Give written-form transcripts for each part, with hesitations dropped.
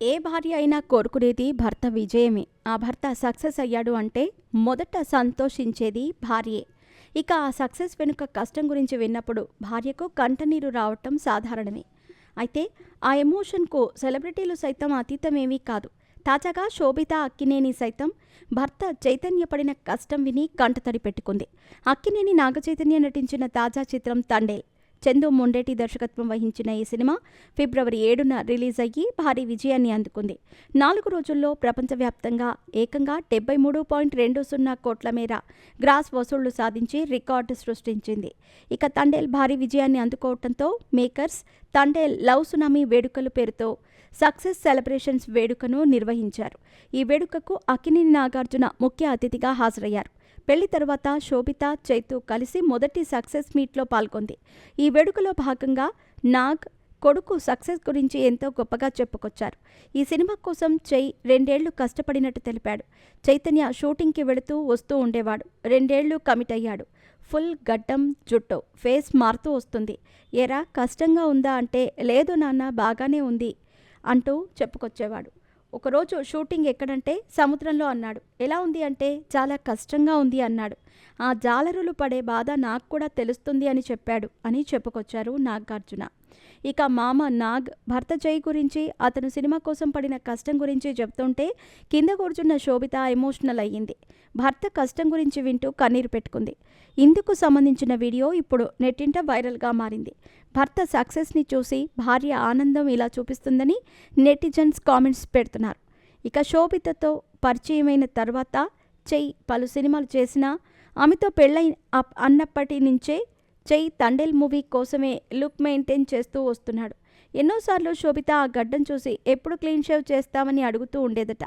ఏ భార్య అయినా కోరుకునేది భర్త విజయమే. ఆ భర్త సక్సెస్ అయ్యాడు అంటే మొదట సంతోషించేది భార్యే. ఇక ఆ సక్సెస్ వెనుక కష్టం గురించి విన్నప్పుడు భార్యకు కంటనీరు రావటం సాధారణమే. అయితే ఆ ఎమోషన్కు సెలబ్రిటీలు సైతం అతీతమేమీ కాదు. తాజాగా శోభిత అక్కినేని సైతం భర్త చైతన్యపడిన కష్టం విని కంటతడి పెట్టుకుంది. అక్కినేని నాగచైతన్య నటించిన తాజా చిత్రం తండేల్. చందు మొండేటి దర్శకత్వం వహించిన ఈ సినిమా ఫిబ్రవరి 7న రిలీజ్ అయ్యి భారీ విజయాన్ని అందుకుంది. 4 రోజుల్లో ప్రపంచవ్యాప్తంగా ఏకంగా 73.20 కోట్ల మేర గ్రాస్ వసూళ్లు సాధించి రికార్డు సృష్టించింది. ఇక తండేల్ భారీ విజయాన్ని అందుకోవడంతో మేకర్స్ తండేల్ లవ్ సునామీ వేడుకలు పేరుతో సక్సెస్ సెలబ్రేషన్స్ వేడుకను నిర్వహించారు. ఈ వేడుకకు అక్కినేని నాగార్జున ముఖ్య అతిథిగా హాజరయ్యారు. పెళ్లి తర్వాత శోభిత, చైతు కలిసి మొదటి సక్సెస్ మీట్లో పాల్గొంది. ఈ వేడుకలో భాగంగా నాగ్ కొడుకు సక్సెస్ గురించి ఎంతో గొప్పగా చెప్పుకొచ్చారు. ఈ సినిమా కోసం 2 ఏళ్లు కష్టపడినట్టు తెలిపాడు. చైతన్య షూటింగ్కి వెళుతూ వస్తూ ఉండేవాడు. 2 ఏళ్లు కమిట్ అయ్యాడు. ఫుల్ గడ్డం, జుట్టు, ఫేస్ మారుతూ వస్తుంది. ఏరా కష్టంగా ఉందా అంటే లేదు నాన్న బాగానే ఉంది అంటూ చెప్పుకొచ్చేవాడు. ఒకరోజు షూటింగ్ ఎక్కడంటే సముద్రంలో అన్నాడు. ఎలా ఉంది అంటే చాలా కష్టంగా ఉంది అన్నాడు. ఆ జాలరులు పడే బాధ నాకు కూడా తెలుస్తుంది అని చెప్పాడు అని చెప్పుకొచ్చారు నాగార్జున. ఇక మామ నాగ్ భర్త జై గురించి, అతను సినిమా కోసం పడిన కష్టం గురించి చెప్తుంటే కింద కూర్చున్న శోభిత ఎమోషనల్ అయ్యింది. భర్త కష్టం గురించి వింటూ కన్నీరు పెట్టుకుంది. ఇందుకు సంబంధించిన వీడియో ఇప్పుడు నెట్టింట వైరల్గా మారింది. భర్త సక్సెస్ని చూసి భార్య ఆనందం ఇలా చూపిస్తుందని నెటిజన్స్ కామెంట్స్ పెడుతున్నారు. ఇక శోభితతో పరిచయమైన తర్వాత చై పలు సినిమాలు చేసినా ఆమెతో పెళ్ళై అన్నప్పటి నుంచే చై తండేల్ మూవీ కోసమే లుక్ మెయింటైన్ చేస్తూ వస్తున్నాడు. ఎన్నోసార్లు శోభిత ఆ గడ్డం చూసి ఎప్పుడు క్లీన్ షేవ్ చేస్తామని అడుగుతూ ఉండేదట.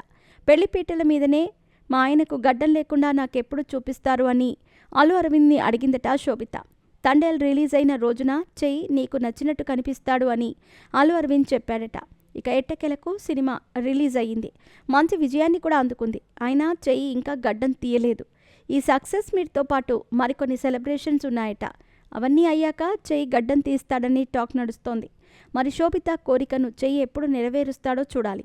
పెళ్లిపీటల మీదనే మా ఆయనకు గడ్డం లేకుండా నాకెప్పుడు చూపిస్తారు అని అల్లు అరవింద్ని అడిగిందట శోభిత. తండేల్ రిలీజ్ అయిన రోజున చై నీకు నచ్చినట్టు కనిపిస్తాడు అని అల్లు అరవింద్ చెప్పాడట. ఇక ఎట్టకేలకు సినిమా రిలీజ్ అయ్యింది. మంచి విజయాన్ని కూడా అందుకుంది. అయినా చై ఇంకా గడ్డం తీయలేదు. ఈ సక్సెస్ మీట్తో పాటు మరికొన్ని సెలబ్రేషన్స్ ఉన్నాయట. అవన్నీ అయ్యాక చై గడ్డం తీస్తాడని టాక్ నడుస్తోంది. మరి శోభిత కోరికను చై ఎప్పుడు నెరవేరుస్తాడో చూడాలి.